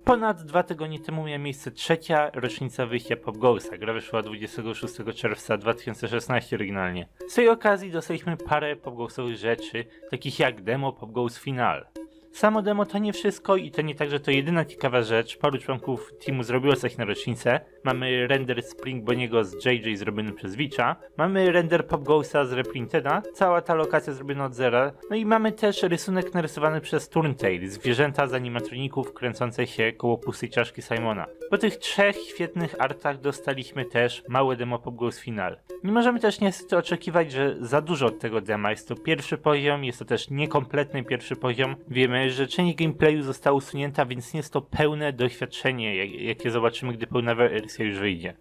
Ponad 2 tygodnie temu miała miejsce trzecia rocznica wyjścia Pop Goalsa. Gra wyszła 26 czerwca 2016 oryginalnie. Z tej okazji dostaliśmy parę Pop Goalsowych rzeczy, takich jak demo Pop Goals Final. Samo demo to nie wszystko i to nie tak, że to jedyna ciekawa rzecz. Paru członków teamu zrobiło coś na rocznicę. Mamy render Spring Bonniego z JJ zrobiony przez Witcha. Mamy render Pop Goalsa z Reprinteda. Cała ta lokacja zrobiona od zera. No i mamy też rysunek narysowany przez Turntail. Zwierzęta z animatroników kręcące się koło pustej czaszki Simona. Po tych 3 świetnych artach dostaliśmy też małe demo Pop Goals Final. Nie możemy też niestety oczekiwać, że za dużo od tego dema. Jest to pierwszy poziom, jest to też niekompletny pierwszy poziom. Wiemy, że część gameplayu została usunięta, więc nie jest to pełne doświadczenie, jakie zobaczymy, gdy pełna wersja już wyjdzie.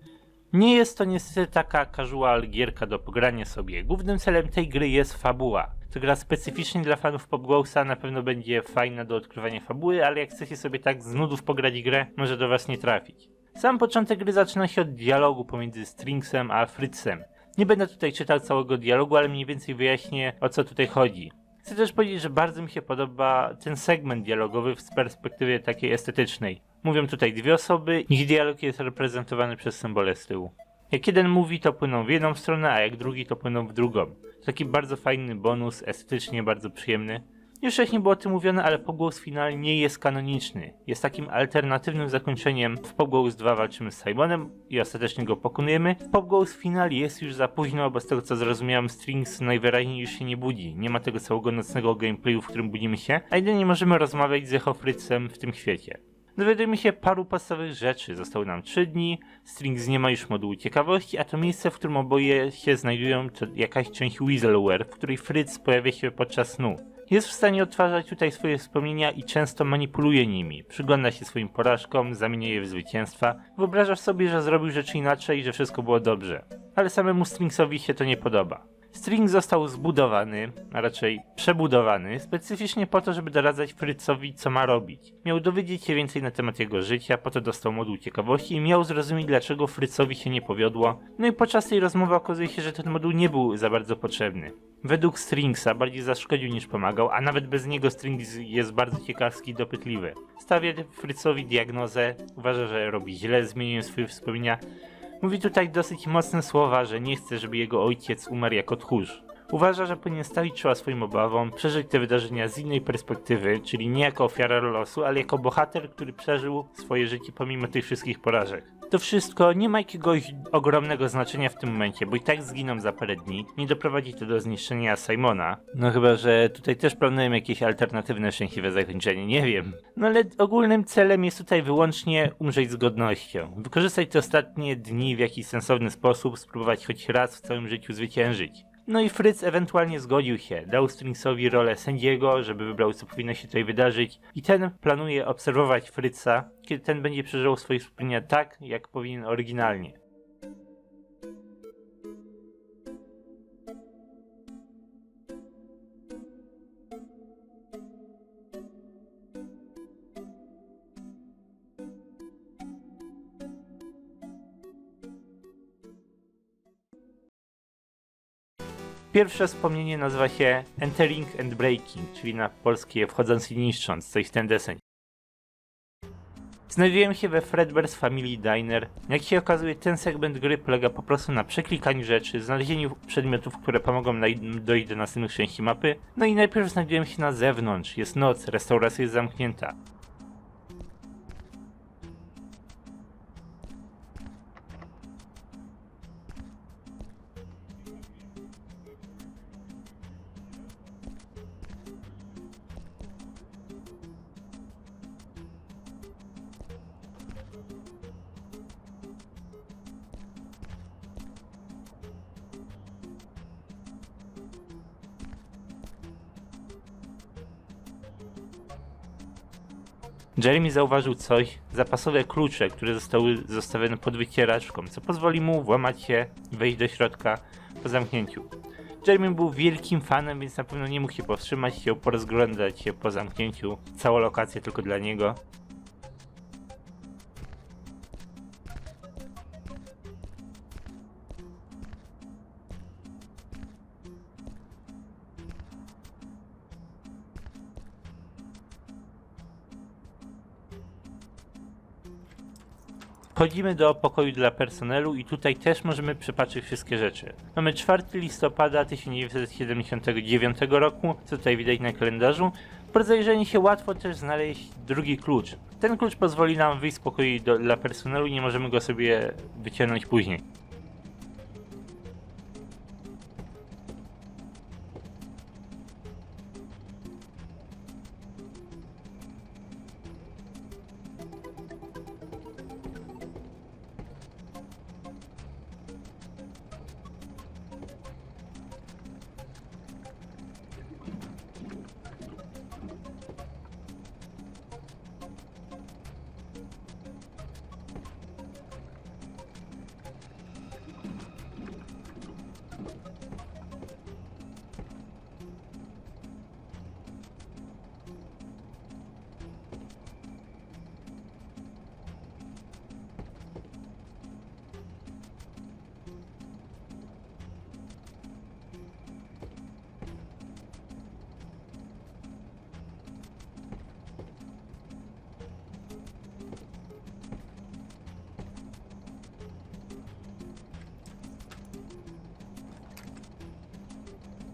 Nie jest to niestety taka casual gierka do pogrania sobie. Głównym celem tej gry jest fabuła. To gra specyficznie dla fanów Pop Goalsa, na pewno będzie fajna do odkrywania fabuły, ale jak chcecie sobie tak z nudów pograć grę, może do was nie trafić. Sam początek gry zaczyna się od dialogu pomiędzy Stringsem a Fritzem. Nie będę tutaj czytał całego dialogu, ale mniej więcej wyjaśnię, o co tutaj chodzi. Chcę też powiedzieć, że bardzo mi się podoba ten segment dialogowy z perspektywy takiej estetycznej. Mówią tutaj 2 osoby, ich dialog jest reprezentowany przez symbole z tyłu. Jak jeden mówi, to płyną w jedną stronę, a jak drugi, to płyną w drugą. To taki bardzo fajny bonus, estetycznie bardzo przyjemny. Już wcześniej było o tym mówione, ale Pop Goals Final nie jest kanoniczny. Jest takim alternatywnym zakończeniem. W Pop Goals 2 walczymy z Simonem i ostatecznie go pokonujemy. W Pop Goals Final jest już za późno, bo z tego co zrozumiałem, Strings najwyraźniej już się nie budzi. Nie ma tego całego nocnego gameplayu, w którym budzimy się, a jedynie możemy rozmawiać z Echo Fritzem w tym świecie. Dowiadujemy się paru podstawowych rzeczy. Zostały nam 3 dni, Strings nie ma już modułu ciekawości, a to miejsce, w którym oboje się znajdują, to jakaś część Weaselware, w której Fritz pojawia się podczas snu. Jest w stanie odtwarzać tutaj swoje wspomnienia i często manipuluje nimi. Przygląda się swoim porażkom, zamienia je w zwycięstwa. Wyobrażasz sobie, że zrobił rzeczy inaczej i że wszystko było dobrze. Ale samemu Stringsowi się to nie podoba. String został zbudowany, a raczej przebudowany, specyficznie po to, żeby doradzać Fritzowi, co ma robić. Miał dowiedzieć się więcej na temat jego życia, po to dostał moduł ciekawości i miał zrozumieć, dlaczego Fritzowi się nie powiodło. No i podczas tej rozmowy okazuje się, że ten moduł nie był za bardzo potrzebny. Według Stringsa bardziej zaszkodził niż pomagał, a nawet bez niego Strings jest bardzo ciekawski i dopytliwy. Stawia Fritzowi diagnozę, uważa, że robi źle, zmieniając swoje wspomnienia. Mówi tutaj dosyć mocne słowa, że nie chce, żeby jego ojciec umarł jako tchórz. Uważa, że powinien stawić czoła swoim obawom, przeżyć te wydarzenia z innej perspektywy, czyli nie jako ofiara losu, ale jako bohater, który przeżył swoje życie pomimo tych wszystkich porażek. To wszystko nie ma jakiegoś ogromnego znaczenia w tym momencie, bo i tak zginą za parę dni, nie doprowadzi to do zniszczenia Simona. No chyba, że tutaj też planują jakieś alternatywne szczęśliwe zakończenie, nie wiem. No ale ogólnym celem jest tutaj wyłącznie umrzeć z godnością. Wykorzystać te ostatnie dni w jakiś sensowny sposób, spróbować choć raz w całym życiu zwyciężyć. No i Fritz ewentualnie zgodził się, dał Stringsowi rolę sędziego, żeby wybrał, co powinno się tutaj wydarzyć i ten planuje obserwować Fritza, kiedy ten będzie przeżywał swoje wspomnienia tak, jak powinien oryginalnie. Pierwsze wspomnienie nazywa się Entering and Breaking, czyli na polskie wchodząc i niszcząc, coś w ten deseń. Znajdujemy się we Fredbear's Family Diner. Jak się okazuje, ten segment gry polega po prostu na przeklikaniu rzeczy, znalezieniu przedmiotów, które pomogą nam dojść do następnych części mapy. No i najpierw znajdujemy się na zewnątrz, jest noc, restauracja jest zamknięta. Jeremy zauważył coś, zapasowe klucze, które zostały zostawione pod wycieraczką, co pozwoli mu włamać się, wejść do środka po zamknięciu. Jeremy był wielkim fanem, więc na pewno nie mógł się powstrzymać, chciał porozglądać się po zamknięciu, całą lokację tylko dla niego. Wchodzimy do pokoju dla personelu i tutaj też możemy przepatrzeć wszystkie rzeczy. Mamy 4 listopada 1979 roku, co tutaj widać na kalendarzu. Po rozejrzeniu się łatwo też znaleźć drugi klucz. Ten klucz pozwoli nam wyjść z pokoju dla personelu i nie możemy go sobie wyciągnąć później.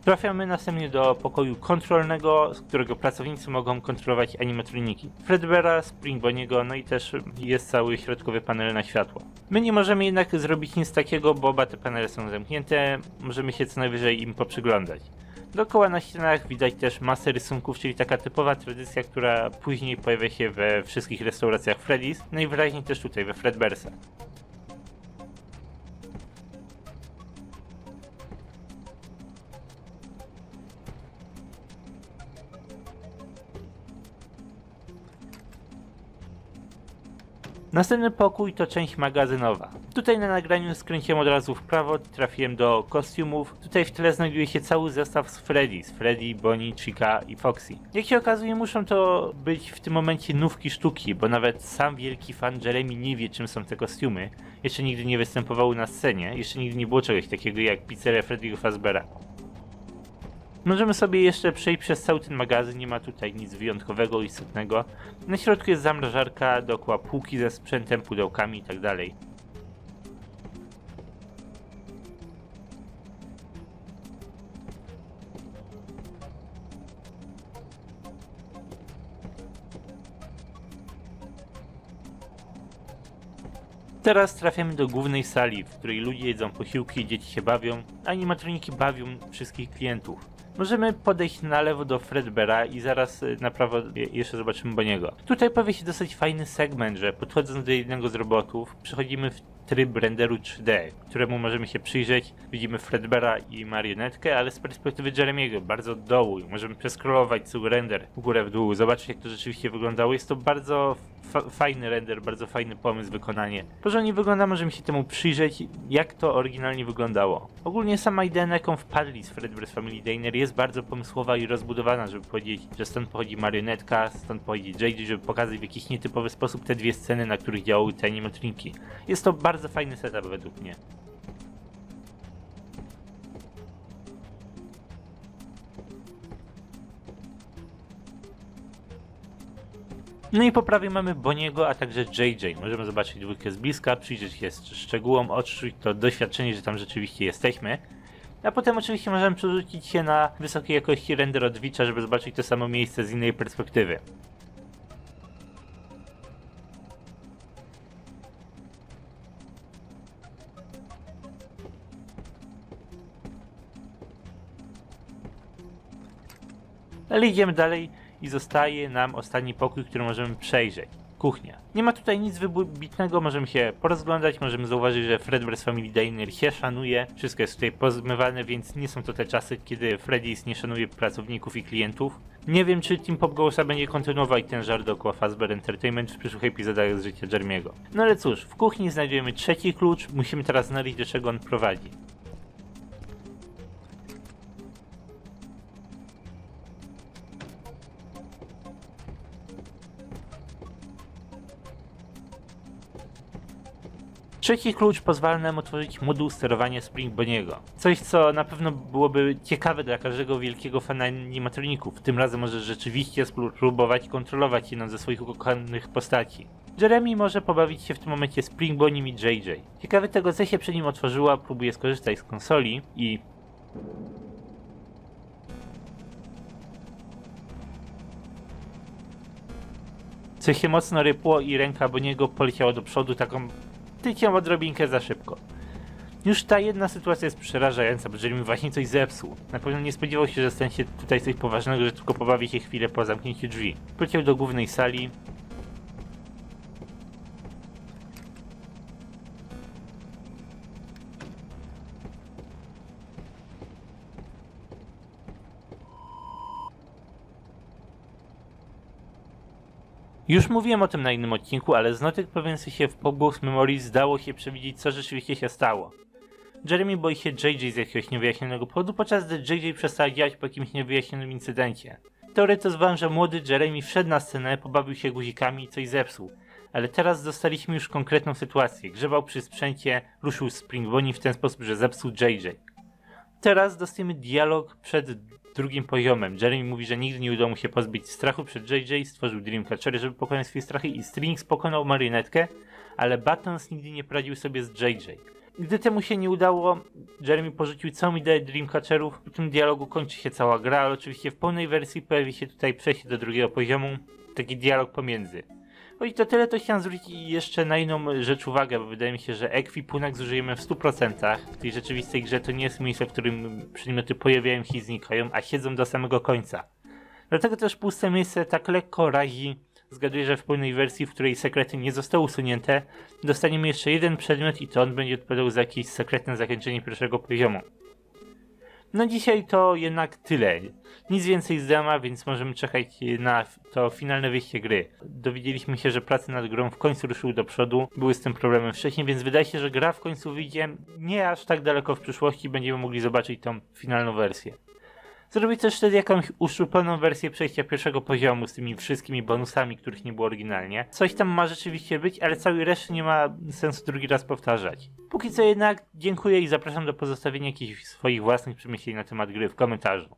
Trafiamy następnie do pokoju kontrolnego, z którego pracownicy mogą kontrolować animatroniki Fredbeara, Spring Bonniego, no i też jest cały środkowy panel na światło. My nie możemy jednak zrobić nic takiego, bo oba te panele są zamknięte, możemy się co najwyżej im poprzyglądać. Dookoła na ścianach widać też masę rysunków, czyli taka typowa tradycja, która później pojawia się we wszystkich restauracjach Freddy's, najwyraźniej też tutaj we Fredbearsach. Następny pokój to część magazynowa. Tutaj na nagraniu skręciłem od razu w prawo, trafiłem do kostiumów. Tutaj w tle znajduje się cały zestaw z Freddy's. Freddy, Bonnie, Chica i Foxy. Jak się okazuje, muszą to być w tym momencie nówki sztuki, bo nawet sam wielki fan Jeremy nie wie, czym są te kostiumy. Jeszcze nigdy nie występowały na scenie, jeszcze nigdy nie było czegoś takiego jak pizzeria Freddy'ego Fazbeara. Możemy sobie jeszcze przejść przez cały ten magazyn, nie ma tutaj nic wyjątkowego, istotnego. Na środku jest zamrażarka, dookoła półki ze sprzętem, pudełkami itd. Teraz trafiamy do głównej sali, w której ludzie jedzą posiłki, dzieci się bawią, a animatroniki bawią wszystkich klientów. Możemy podejść na lewo do Fredbeara i zaraz na prawo jeszcze zobaczymy Bonniego. Tutaj pojawi się dosyć fajny segment, że podchodząc do jednego z robotów, przechodzimy w tryb renderu 3D, któremu możemy się przyjrzeć. Widzimy Fredbeara i marionetkę, ale z perspektywy Jeremiego, bardzo od dołu. Możemy przeskrolować cały render w górę, w dół, zobaczyć jak to rzeczywiście wyglądało. Jest to bardzo fajny render, bardzo fajny pomysł, wykonanie. Porządnie wygląda, możemy się temu przyjrzeć, jak to oryginalnie wyglądało. Ogólnie sama idea, na jaką wpadli z Fredbear's Family Diner, jest bardzo pomysłowa i rozbudowana, żeby powiedzieć, że stąd pochodzi marionetka, stąd pochodzi JJ, żeby pokazać w jakiś nietypowy sposób te dwie sceny, na których działały te animatroniki. Jest to bardzo fajny setup według mnie. No i po prawej mamy Bonniego, a także JJ. Możemy zobaczyć dwójkę z bliska, przyjrzeć się szczegółom, odczuć to doświadczenie, że tam rzeczywiście jesteśmy. A potem oczywiście możemy przerzucić się na wysokiej jakości render od Twitcha, żeby zobaczyć to samo miejsce z innej perspektywy. Ale idziemy dalej i zostaje nam ostatni pokój, który możemy przejrzeć. Kuchnia. Nie ma tutaj nic wybitnego, możemy się porozglądać, możemy zauważyć, że Fredbear's Family Diner się szanuje, wszystko jest tutaj pozmywane, więc nie są to te czasy, kiedy Freddy's nie szanuje pracowników i klientów. Nie wiem, czy Team Popgołsa będzie kontynuować ten żart dookoła Fazbear Entertainment w przyszłych epizodach z życia Jeremiego. No ale cóż, w kuchni znajdujemy trzeci klucz, musimy teraz znaleźć, do czego on prowadzi. Trzeci klucz pozwala nam otworzyć moduł sterowania Spring Bonniego. Coś, co na pewno byłoby ciekawe dla każdego wielkiego fana animatroników. Tym razem możesz rzeczywiście spróbować kontrolować jedną ze swoich ukochanych postaci. Jeremy może pobawić się w tym momencie Spring Bonnie i JJ. Ciekawy tego, co się przed nim otworzyła, próbuje skorzystać z konsoli i... Coś się mocno rypło i ręka Bonniego poleciała do przodu taką tycią odrobinkę za szybko. Już ta jedna sytuacja jest przerażająca, bo Jeremy właśnie coś zepsuł. Na pewno nie spodziewał się, że stanie się tutaj coś poważnego, że tylko pobawi się chwilę po zamknięciu drzwi. Poleciał do głównej sali. Już mówiłem o tym na innym odcinku, ale z notek pojawiających się w Pogbox Memories zdało się przewidzieć, co rzeczywiście się stało. Jeremy boi się JJ z jakiegoś niewyjaśnionego powodu, podczas gdy JJ przestała działać po jakimś niewyjaśnionym incydencie. Teoretyzowałem, że młody Jeremy wszedł na scenę, pobawił się guzikami i coś zepsuł. Ale teraz dostaliśmy już konkretną sytuację. Grzebał przy sprzęcie, ruszył Spring Bonnie w ten sposób, że zepsuł JJ. Teraz dostajemy dialog przed drugim poziomem. Jeremy mówi, że nigdy nie udało mu się pozbyć strachu przed JJ, stworzył Dreamcatchery, żeby pokonać swoje strachy i Strings pokonał marionetkę, ale Buttons nigdy nie poradził sobie z JJ. Gdy temu się nie udało, Jeremy porzucił całą ideę Dreamcatcherów. W tym dialogu kończy się cała gra, ale oczywiście w pełnej wersji pojawi się tutaj przejście do drugiego poziomu, taki dialog pomiędzy. I to tyle, to chciałem zwrócić jeszcze na inną rzecz uwagę, bo wydaje mi się, że ekwipunek zużyjemy w 100%. W tej rzeczywistej grze to nie jest miejsce, w którym przedmioty pojawiają się i znikają, a siedzą do samego końca. Dlatego też puste miejsce tak lekko razi. Zgaduję, że w pełnej wersji, w której sekrety nie zostały usunięte, dostaniemy jeszcze jeden przedmiot i to on będzie odpowiadał za jakieś sekretne zakończenie pierwszego poziomu. No dzisiaj to jednak tyle. Nic więcej z dema, więc możemy czekać na to finalne wyjście gry. Dowiedzieliśmy się, że prace nad grą w końcu ruszyły do przodu. Były z tym problemem wcześniej, więc wydaje się, że gra w końcu wyjdzie nie aż tak daleko w przyszłości. Będziemy mogli zobaczyć tą finalną wersję. Zrobić też wtedy jakąś uszczuploną wersję przejścia pierwszego poziomu z tymi wszystkimi bonusami, których nie było oryginalnie. Coś tam ma rzeczywiście być, ale całej reszty nie ma sensu drugi raz powtarzać. Póki co jednak dziękuję i zapraszam do pozostawienia jakichś swoich własnych przemyśleń na temat gry w komentarzu.